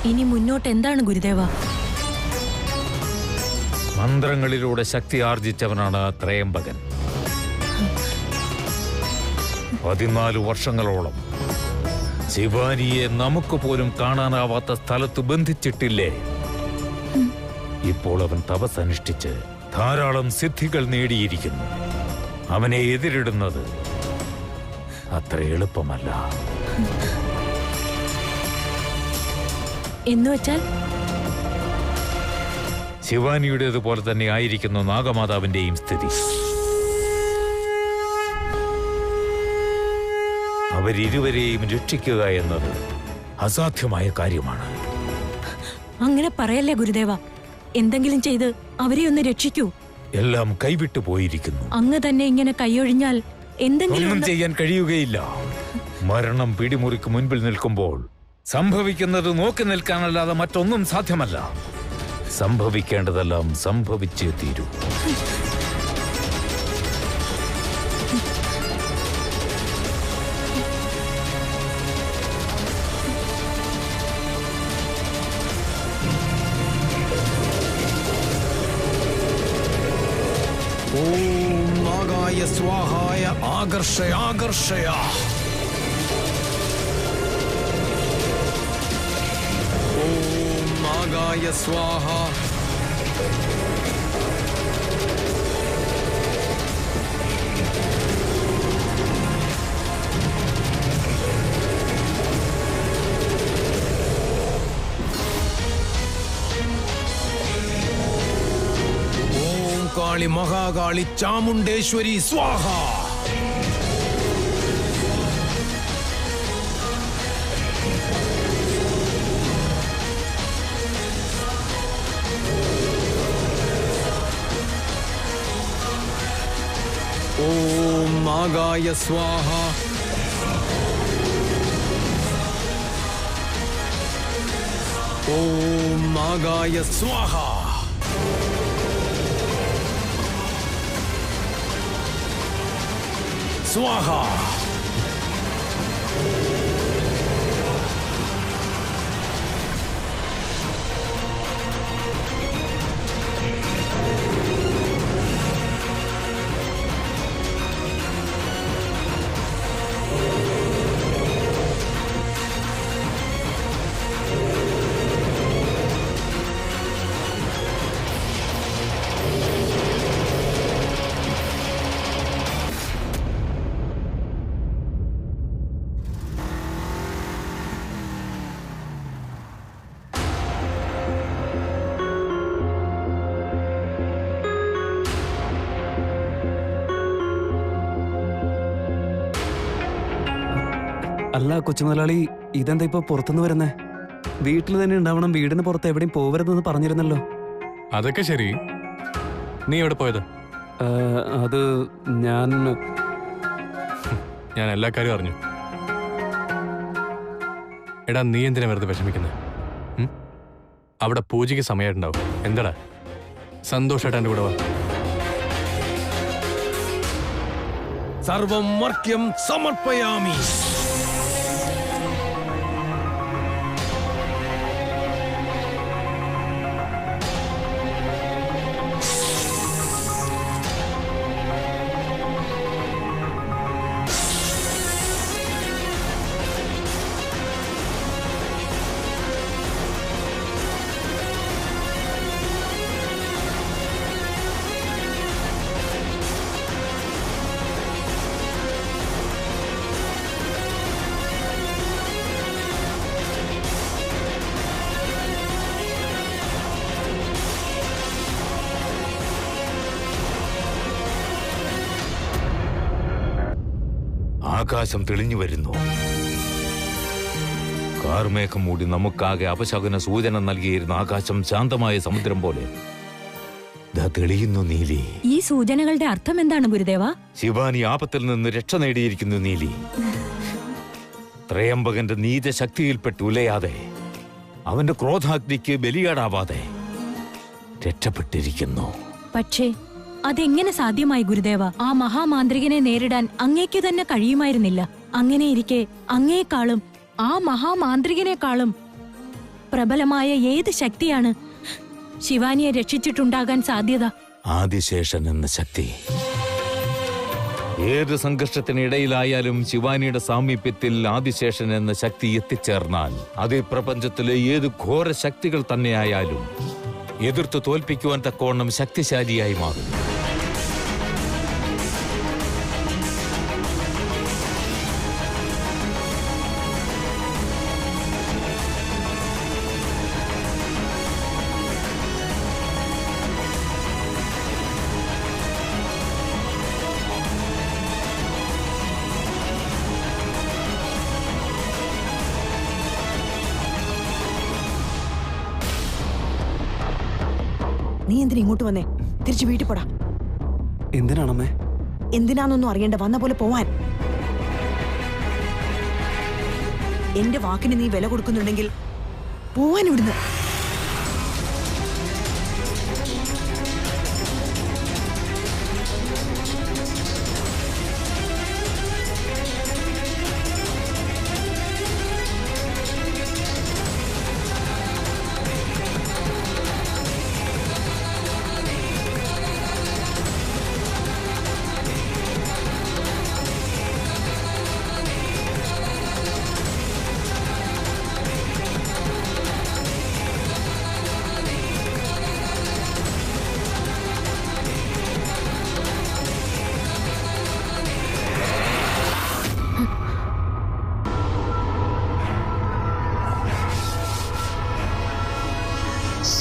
ഇനി മുന്നോട്ട് എന്താണ് ഗുരുദേവ? മന്ത്രങ്ങളിലൂടെ ശക്തി ആർജിച്ചവനാണ് ത്രയംബകൻ. 14 വർഷങ്ങളോളം ശിവാനിയെ നമുക്ക് പോലും കാണാനാവാത്ത സ്ഥലത്ത് ബന്ധിച്ചിട്ടില്ലേ? ഇപ്പോൾ അവൻ തപസ്സനുഷ്ഠിച്ച് ധാരാളം സിദ്ധികൾ നേടിയിരിക്കുന്നു. അവനെ എതിരിടുന്നത് അത്ര എളുപ്പമല്ല. എന്നുവെച്ചാൽ ശിവാനിയുടേതുപോലെ തന്നെ ആയിരിക്കുന്നു നാഗമാതാവിന്റെയും സ്ഥിതി. അവരിരുവരെയും രക്ഷിക്കുക എന്നത് അസാധ്യമായ കാര്യമാണ്. അങ്ങനെ പറയല്ലേ ഗുരുദേവ. എന്തെങ്കിലും ചെയ്ത് അവരെ ഒന്ന് രക്ഷിക്കൂ. എല്ലാം കൈവിട്ടു പോയിരിക്കുന്നു. അങ്ങ് തന്നെ ഇങ്ങനെ കൈയൊഴിഞ്ഞാൽ എന്തെങ്കിലും ഒന്നും ചെയ്യാൻ കഴിയുകയില്ല. മരണം പിടിമുറിക്ക് മുൻപിൽ നിൽക്കുമ്പോൾ സംഭവിക്കുന്നത് നോക്കി നിൽക്കാനല്ലാതെ മറ്റൊന്നും സാധ്യമല്ല. സംഭവിക്കേണ്ടതെല്ലാം സംഭവിച്ചേ തീരൂ. ഓം നാഗായ സ്വാഹായ ആകർഷയ ആകർഷയ. ഓം നാഗായ സ്വാഹ. കാളി മഹാകാളി ചാമുണ്ടേശ്വരി സ്വാഹ. ഓം നാഗായ സ്വാഹ. ഓം നാഗായ സ്വാഹ. സ്വാഹ. അല്ല കൊച്ചുമുതലാളി, ഇതെന്താ ഇപ്പൊ പുറത്തുനിന്ന് വരുന്നേ? വീട്ടിൽ തന്നെ ഉണ്ടാവണം, വീടിന് പുറത്ത് എവിടെയും പോവരുതെന്ന് പറഞ്ഞിരുന്നല്ലോ. അതൊക്കെ ശരി. നീ എവിടെ പോയത്? അത് ഞാൻ എല്ലാ കാര്യവും അറിഞ്ഞു. എടാ, നീ എന്തിനാ വെറുതെ വിഷമിക്കുന്നത്? അവിടെ പൂജയ്ക്ക് സമയമായിട്ടുണ്ടാവും. എന്താടാ, സന്തോഷമായിട്ട് എൻ്റെ കൂടെ വാ. സർവം മർക്യം സമർപ്പയാമി. ആകാശം തെളിഞ്ഞു വരുന്നു. കാർമേഘം മൂടി നമുക്കാകെ അപശകുന സൂചന നൽകിയിരുന്ന ആകാശം ശാന്തമായ സമുദ്രം പോലെ തെളിയുന്നു. നീലി, ഈ സൂചനകളുടെ അർത്ഥം എന്താണ് ഗുരുദേവ? ശിവാനി ആപത്തിൽ നിന്ന് രക്ഷ നേടിയിരിക്കുന്നു. നീലി ത്രയംബകന്റെ നീതശക്തിയിൽപ്പെട്ട് ഉലയാതെ, അവന്റെ ക്രോധാഗ്നിക്ക് ബലിയാടാവാതെ രക്ഷപ്പെട്ടിരിക്കുന്നു. പക്ഷേ അതെങ്ങനെ സാധ്യമായി ഗുരുദേവ? ആ മഹാമാന്ത്രികനെ നേരിടാൻ അങ്ങേക്ക് തന്നെ കഴിയുമായിരുന്നില്ല. അങ്ങനെയിരിക്കെ അങ്ങേക്കാളും ആ മഹാമാന്ത്രികനേക്കാളും പ്രബലമായ ഏത് ശക്തിയാണ് ശിവാനിയെ രക്ഷിച്ചിട്ടുണ്ടാകാൻ സാധ്യത? ആദിശേഷൻ എന്ന ശക്തി. ഏത് സംഘർഷത്തിനിടയിലായാലും ശിവാനിയുടെ സാമീപ്യത്തിൽ ആദിശേഷൻ എന്ന ശക്തി എത്തിച്ചേർന്നാൽ അത് ഈ പ്രപഞ്ചത്തിലെ ഏത് ഘോര ശക്തികൾ തന്നെയായാലും എതിർത്ത് തോൽപ്പിക്കുവാൻ തക്കവണ്ണം ശക്തിശാലിയായി മാറും. നീ എന്തിനാ ഇങ്ങോട്ട് വന്നേ? തിരിച്ചു വീട്ടിൽ പോടാ. എന്തിനാണമ്മേ? എന്തിനാന്നൊന്നും അറിയണ്ട, വന്ന പോലെ പോവാൻ. എന്റെ വാക്കിന് നീ വില കൊടുക്കുന്നുണ്ടെങ്കിൽ പോവാൻ ഇവിടുന്ന്.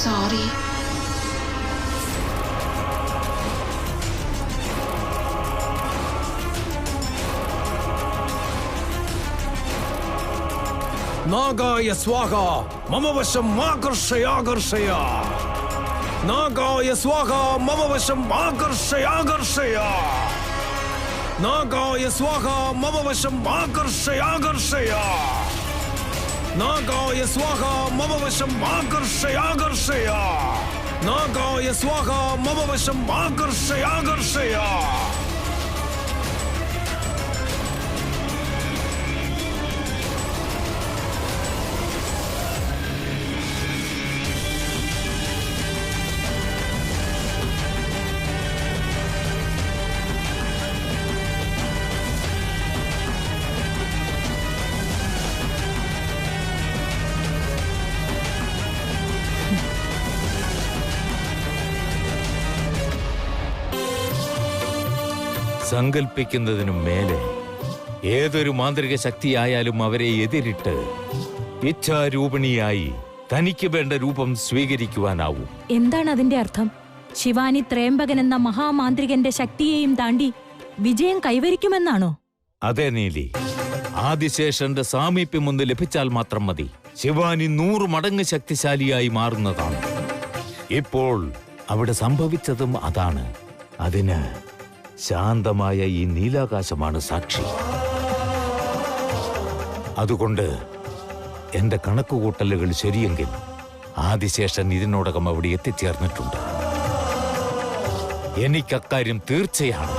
Sorry. നാഗായ സ്വാഹ മമ വശം ആകർഷയാകർഷയ. നാഗായ സ്വാഹ മമ വശം ആകർഷയാകർഷയ. നാഗായ സ്വാഹ മമ വശം ആകർഷയാകർഷയ. നാഗായ സ്വാഹ മമ വശം ആകർഷയാകർഷയ. നാഗായ സ്വാഹ മമ വശം ആകർഷയാകർഷയ. സങ്കൽപ്പിക്കുന്നതിനും മേലെ ഏതൊരു മാന്ത്രിക ശക്തിയായാലും അവരെ എതിരിട്ട് ഇച്ഛാരൂപിണിയായി തനിക്ക് വേണ്ട രൂപം സ്വീകരിക്കുവാനാവും. എന്താണ് അതിന്റെ അർത്ഥം? ശിവാനി ത്രയംബകൻ എന്ന മഹാമാന്ത്രികന്റെ ശക്തിയെയും താണ്ടി വിജയം കൈവരിക്കുമെന്നാണോ? അതെ നീലി, ആദിശേഷന്റെ സാമീപ്യം ഒന്ന് ലഭിച്ചാൽ മാത്രം മതി ശിവാനി 100 മടങ്ങ് ശക്തിശാലിയായി മാറുന്നതാണ്. ഇപ്പോൾ അവിടെ സംഭവിച്ചതും അതാണ്. അതിന് ശാന്തമായ ഈ നീലാകാശമാണ് സാക്ഷി. അതുകൊണ്ട് എന്റെ കണക്കുകൂട്ടലുകൾ ശരിയെങ്കിൽ ആദിശേഷൻ ഇതിനോടകം അവിടെ എത്തിച്ചേർന്നിട്ടുണ്ട്. എനിക്കക്കാര്യം തീർച്ചയാണ്.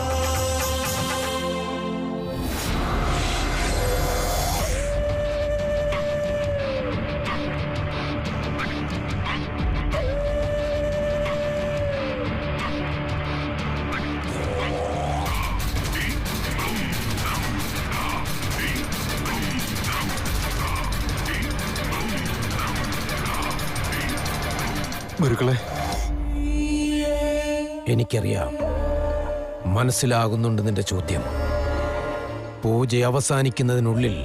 ഗുരുക്കളെ, എനിക്കറിയാം, മനസ്സിലാകുന്നുണ്ട് നിന്റെ ചോദ്യം. പൂജ അവസാനിക്കുന്നതിനുള്ളിൽ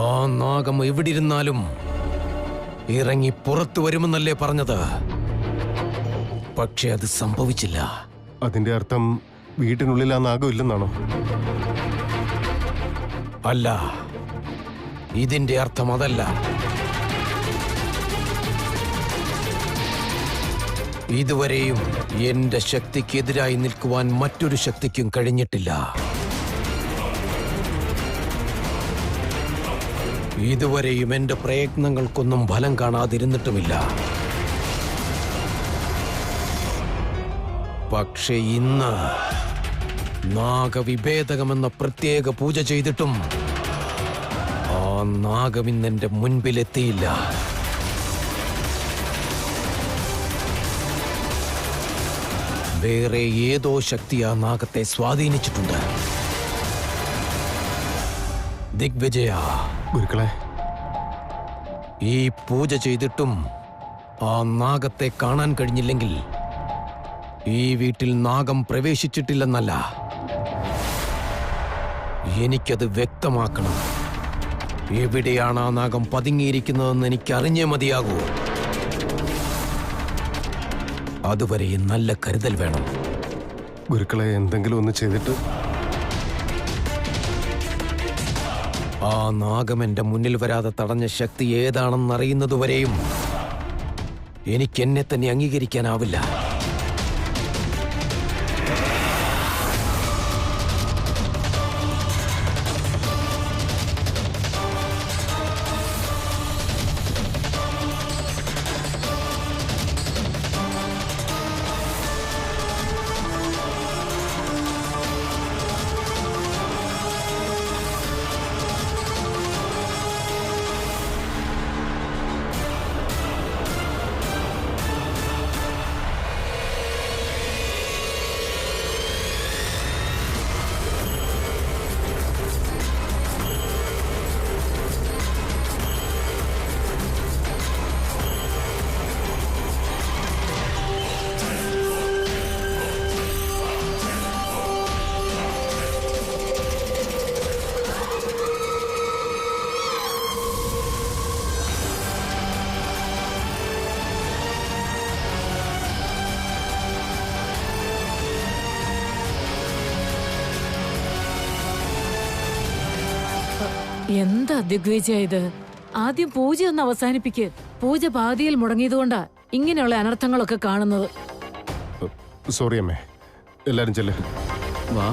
ആ നാഗം എവിടിരുന്നാലും ഇറങ്ങി പുറത്തു വരുമെന്നല്ലേ പറഞ്ഞത്? പക്ഷെ അത് സംഭവിച്ചില്ല. അതിന്റെ അർത്ഥം വീട്ടിനുള്ളിൽ ആ നാഗം ഇല്ലെന്നാണോ? അല്ല, ഇതിന്റെ അർത്ഥം അതല്ല. ഇതുവരെയും എന്റെ ശക്തിക്കെതിരായി നിൽക്കുവാൻ മറ്റൊരു ശക്തിക്കും കഴിഞ്ഞിട്ടില്ല. ഇതുവരെയും എന്റെ പ്രയത്നങ്ങൾക്കൊന്നും ഫലം കാണാതിരുന്നിട്ടുമില്ല. പക്ഷെ ഇന്ന് നാഗവിഭേദകമെന്ന പ്രത്യേക പൂജ ചെയ്തിട്ടും ആ നാഗം ഇന്നെന്റെ മുൻപിലെത്തിയില്ല. വേറെ ഏതോ ശക്തി ആ നാഗത്തെ സ്വാധീനിച്ചിട്ടുണ്ട്. ദിഗ്വിജയ, ഗുരുക്കളെ, ഈ പൂജ ചെയ്തിട്ടും ആ നാഗത്തെ കാണാൻ കഴിഞ്ഞില്ലെങ്കിൽ ഈ വീട്ടിൽ നാഗം പ്രവേശിച്ചിട്ടില്ലെന്നല്ല, എനിക്കത് വ്യക്തമാക്കണം. എവിടെയാണ് ആ നാഗം പതുങ്ങിയിരിക്കുന്നതെന്ന് എനിക്ക് അറിഞ്ഞേ മതിയാകൂ. അതുവരെ നല്ല കരുതൽ വേണം. ഗുരുക്കളെ, എന്തെങ്കിലും ഒന്ന് ചെയ്തിട്ട്. ആ നാഗം എന്റെ മുന്നിൽ വരാതെ തടഞ്ഞ ശക്തി ഏതാണെന്നറിയുന്നതുവരെയും എനിക്ക് എന്നെ തന്നെ അംഗീകരിക്കാനാവില്ല. എന്താ ദിഗ്വിജയ ഇത്? ആദ്യം പൂജ ഒന്ന് അവസാനിപ്പിക്ക്. പൂജ പാതിയിൽ മുടങ്ങിയതുകൊണ്ടാ ഇങ്ങനെയുള്ള അനർത്ഥങ്ങളൊക്കെ കാണുന്നത്. സോറി അമ്മേ, എല്ലാരും ചെല്ല്. വാ.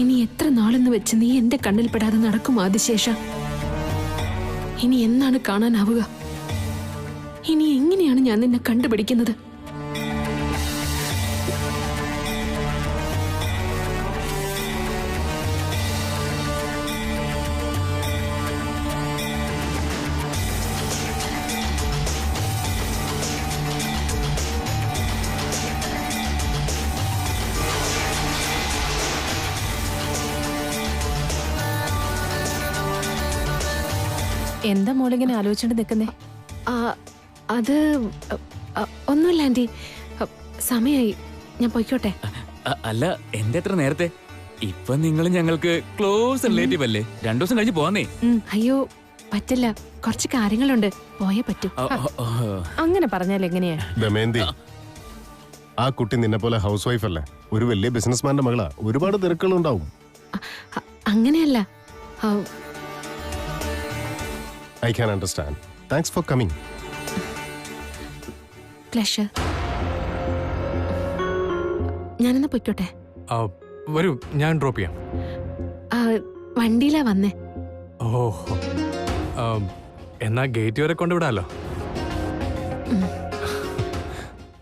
ഇനി എത്ര നാളെന്ന് വെച്ച് നീ എന്റെ കണ്ണിൽ പെടാതെ നടക്കും ആദിശേഷ? ഇനി എന്നാണ് കാണാനാവുക? ഇനി എങ്ങനെയാണ് ഞാൻ നിന്നെ കണ്ടുപിടിക്കുന്നത്? എന്താ മോളിങ്ങനെ ആലോചിച്ചോണ്ട് നിൽക്കുന്നേ? അത് ഒന്നുമില്ല ആന്റി, സമയായി, ഞാൻ പൊയ്ക്കോട്ടെ. അല്ല, എന്റെ എത്ര നേരത്തെ? ഇപ്പൊ നിങ്ങൾ ഞങ്ങൾക്ക് ക്ലോസ് റിലേറ്റീവ് അല്ലേ? 2 ദിവസം കഴിഞ്ഞ് പോവാന്നേ. അയ്യോ പറ്റില്ല, കുറച്ച് കാര്യങ്ങളുണ്ട്, പോയേ പറ്റൂ. അങ്ങനെ പറഞ്ഞാൽ എങ്ങനെയാ? ദമയന്തി, ആ കുട്ടി നിന്നെ പോലെ ഹൗസ് വൈഫ് അല്ല, ഒരു വലിയ ബിസിനസ്മാന്റെ മകളാ. ഒരുപാട് തിരക്കുകളുണ്ടാവും. അങ്ങനെയല്ല. I can understand. Thanks for coming. Pleasure. ഞാനെന്നാ പൊയ്ക്കോട്ടെ. വരൂ, ഞാൻ ഡ്രോപ്പ് ചെയ്യാം. വണ്ടിയിലാ വന്നേ. ഓഹോ, എന്നാ ഗേറ്റ് വരെ കൊണ്ടുവിടാലോ.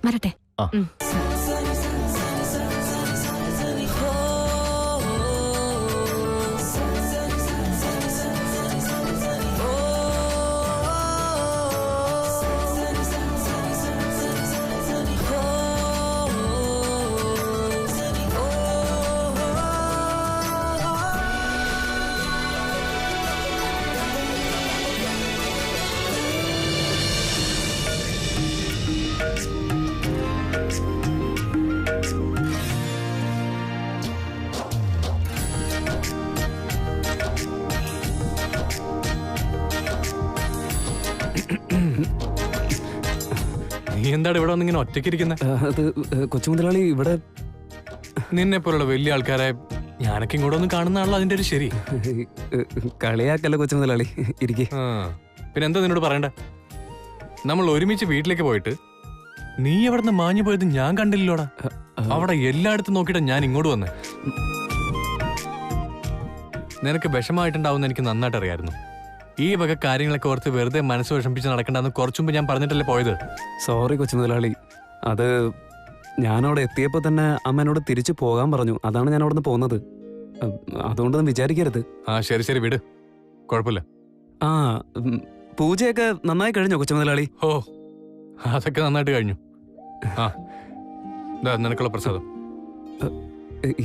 വരട്ടെ. എന്താണ് ഇവിടെ വന്നിങ്ങനെ ഒറ്റയ്ക്കിരിക്കുന്നത്? അത് കൊച്ചുമുതലാളി ഇവിടെ നിന്നെ പോലുള്ള വലിയ ആൾക്കാരെ ഞാനൊക്കെ ഇങ്ങോട്ട് ഒന്ന് കാണുന്നതാണല്ലോ അതിന്റെ ഒരു ശരി. കളിയാക്കല്ല കൊച്ചുമുതലാളി, ഇരിക്കെ. പിന്നെ എന്താ നിന്നോട് പറയണ്ട? നമ്മൾ ഒരുമിച്ച് വീട്ടിലേക്ക് പോയിട്ട് നീ അവിടെ നിന്ന് മാഞ്ഞു പോയത് ഞാൻ കണ്ടില്ലോടാ. അവിടെ എല്ലായിടത്തും നോക്കിയിട്ട് ഞാൻ ഇങ്ങോട്ട് വന്നേ. നിനക്ക് വിഷമായിട്ടുണ്ടാവുന്ന എനിക്ക് നന്നായിട്ട് അറിയായിരുന്നു. ഈ വക കാര്യങ്ങളൊക്കെ ഓർത്ത് വെറുതെ മനസ്സ് വിഷമിപ്പിച്ച് നടക്കണ്ടെന്ന് കുറച്ചുമ്പ് ഞാൻ പറഞ്ഞിട്ടല്ലേ പോയത്. സോറി കൊച്ചുമുതലാളി, അത് ഞാനവിടെ എത്തിയപ്പോൾ തന്നെ അമ്മ എന്നോട് തിരിച്ചു പോകാൻ പറഞ്ഞു. അതാണ് ഞാൻ അവിടെ നിന്ന് പോകുന്നത്. അതുകൊണ്ടൊന്നും വിചാരിക്കരുത്. ആ ശരി ശരി, വിട്, കുഴപ്പമില്ല. ആ പൂജയൊക്കെ നന്നായി കഴിഞ്ഞോ കൊച്ചുമുതലാളി? ഓ അതൊക്കെ നന്നായിട്ട് കഴിഞ്ഞു. ആ നിനക്കുള്ള പ്രസാദം.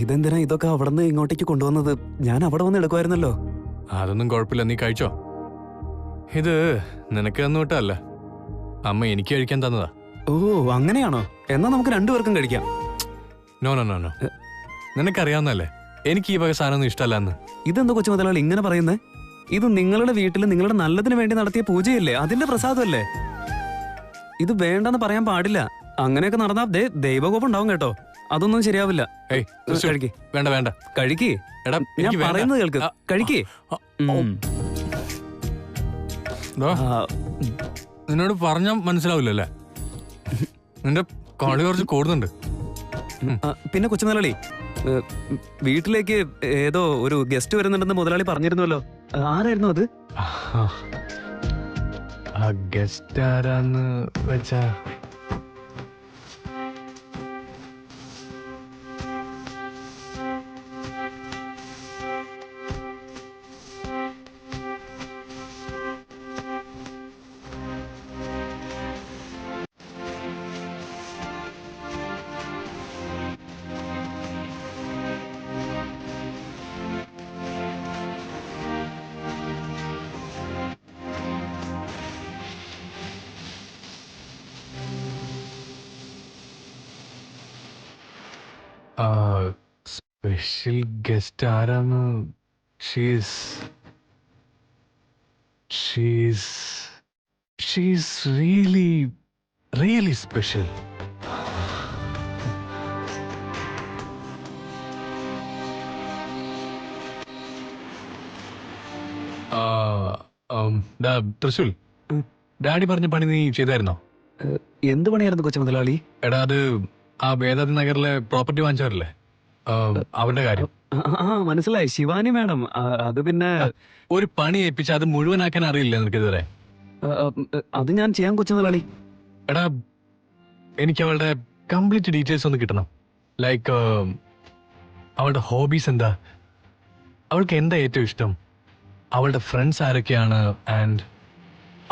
ഇതെന്തിനാ ഇതൊക്കെ അവിടെ നിന്ന് ഇങ്ങോട്ടേക്ക് കൊണ്ടുവന്നത്? ഞാൻ അവിടെ വന്ന് എടുക്കുമായിരുന്നല്ലോ. അതൊന്നും കുഴപ്പമില്ല, നീ കഴിച്ചോ. ഇത് നിനക്ക് തന്നുവിട്ടല്ല, അമ്മ എനിക്ക് കഴിക്കാൻ തന്നതാ. ഓ അങ്ങനെയാണോ? എന്നാ നമുക്ക് രണ്ടുപേർക്കും കഴിക്കാം. നോ നോ നോ നോ, നിനക്കറിയാവുന്നല്ലേ എനിക്ക് ഈ വക സാധനമൊന്നും ഇഷ്ടമല്ലെന്ന്. ഇതെന്താ കൊച്ചുമുതലാളി ഇങ്ങനെ പറയുന്നേ? ഇത് നിങ്ങളുടെ വീട്ടിൽ നിങ്ങളുടെ നല്ലതിന് വേണ്ടി നടത്തിയ പൂജയല്ലേ, അതിന്റെ പ്രസാദമല്ലേ. ഇത് വേണ്ടെന്ന് പറയാൻ പാടില്ല. അങ്ങനെയൊക്കെ നടന്നാ ദൈവകോപം ഉണ്ടാവും കേട്ടോ. അതൊന്നും ശരിയാവില്ല. കഴിക്കേ. വേണ്ട വേണ്ട, കഴിക്കേ. എടാ ഞാൻ പറയുന്നത് കേൾക്ക്, കഴിക്കേ. നിന്നോട് പറഞ്ഞാ മനസ്സിലാവില്ലല്ലേ? നിന്റെ കളി കുറച്ച് കൂടുന്നുണ്ട്. പിന്നെ കൊച്ചുമുതലാളി, വീട്ടിലേക്ക് ഏതോ ഒരു ഗസ്റ്റ് വരുന്നുണ്ടെന്ന് മുതലാളി പറഞ്ഞിരുന്നല്ലോ. ആരായിരുന്നു അത്? ആ ഗസ്റ്റ് ആരാന്ന് വെച്ചാ സ്പെഷ്യൽ ഗസ്റ്റ് ആരാന്ന്? She's really really special. തൃശൂൽ, ഡാഡി പറഞ്ഞ പണി നീ ചെയ്തായിരുന്നോ? എന്ത് പണിയായിരുന്നു കൊച്ചുമുതലാളി? എടാ അത് ആ വേദാതി നഗറിലെ പ്രോപ്പർട്ടി വാങ്ങിച്ചവരല്ലേ, അവരുടെ കാര്യം. മനസ്സിലായി, ശിവാനി മാഡം. അത് പിന്നെ ഒരു പണി ഏൽപ്പിച്ച അത് മുഴുവനാക്കാൻ അറിയില്ല നിനക്ക് ഇതുവരെ. അത് ഞാൻ ചെയ്യാൻ കൊച്ചുമുതലാളി. എടാ എനിക്ക് അവളുടെ കംപ്ലീറ്റ് ഡീറ്റെയിൽസ് ഒന്ന് കിട്ടണം. ലൈക്ക് അവളുടെ ഹോബീസ് എന്താ, അവൾക്ക് എന്താ ഏറ്റവും ഇഷ്ടം, അവളുടെ ഫ്രണ്ട്സ് ആരൊക്കെയാണ്, ആൻഡ്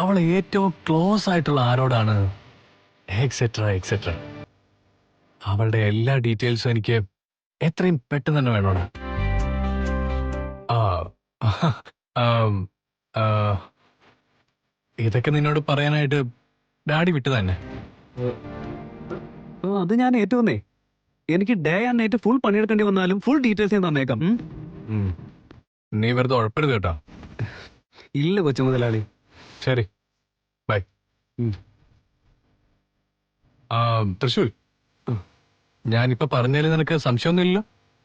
അവൾ ഏറ്റവും ക്ലോസ് ആയിട്ടുള്ള ആരോടാണ്, എക്സെട്ര എക്സെട്ര. അവളുടെ എല്ലാ ഡീറ്റെയിൽസും എനിക്ക് എത്രയും പെട്ടെന്ന് തന്നെ വേണോടാ. ഇതൊക്കെ നിന്നോട് പറയാനായിട്ട് ഡാഡി വിട്ടു തന്നെ. അത് ഞാൻ ഏറ്റുവന്നേ. എനിക്ക് ഡേ ആൻഡ് നൈറ്റ് ഫുൾ പണിയെടുക്കേണ്ടി വന്നാലും ഫുൾ ഡീറ്റെയിൽസ് ഞാൻ തന്നേക്കാം. നീ വെറുതെ ഉഴപ്പരുത് കേട്ടോ. ഇല്ല കൊച്ചുമുതലാളി. ശരി, ബൈ. തൃശൂൽ, ഞാനിപ്പോ പറഞ്ഞാലും നിനക്ക് സംശയമൊന്നുമില്ല?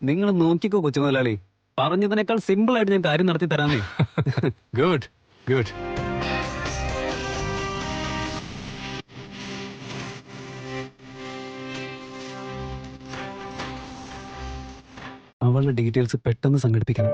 നിങ്ങൾ നോക്കിക്കോ കൊച്ചുമുതലാളി, പറഞ്ഞതിനേക്കാൾ സിമ്പിൾ ആയിട്ട് ഞാൻ കാര്യം നടത്തി തരാന്നേ. Good good. അവളുടെ ഡീറ്റെയിൽസ് പെട്ടെന്ന് സംഘടിപ്പിക്കണം.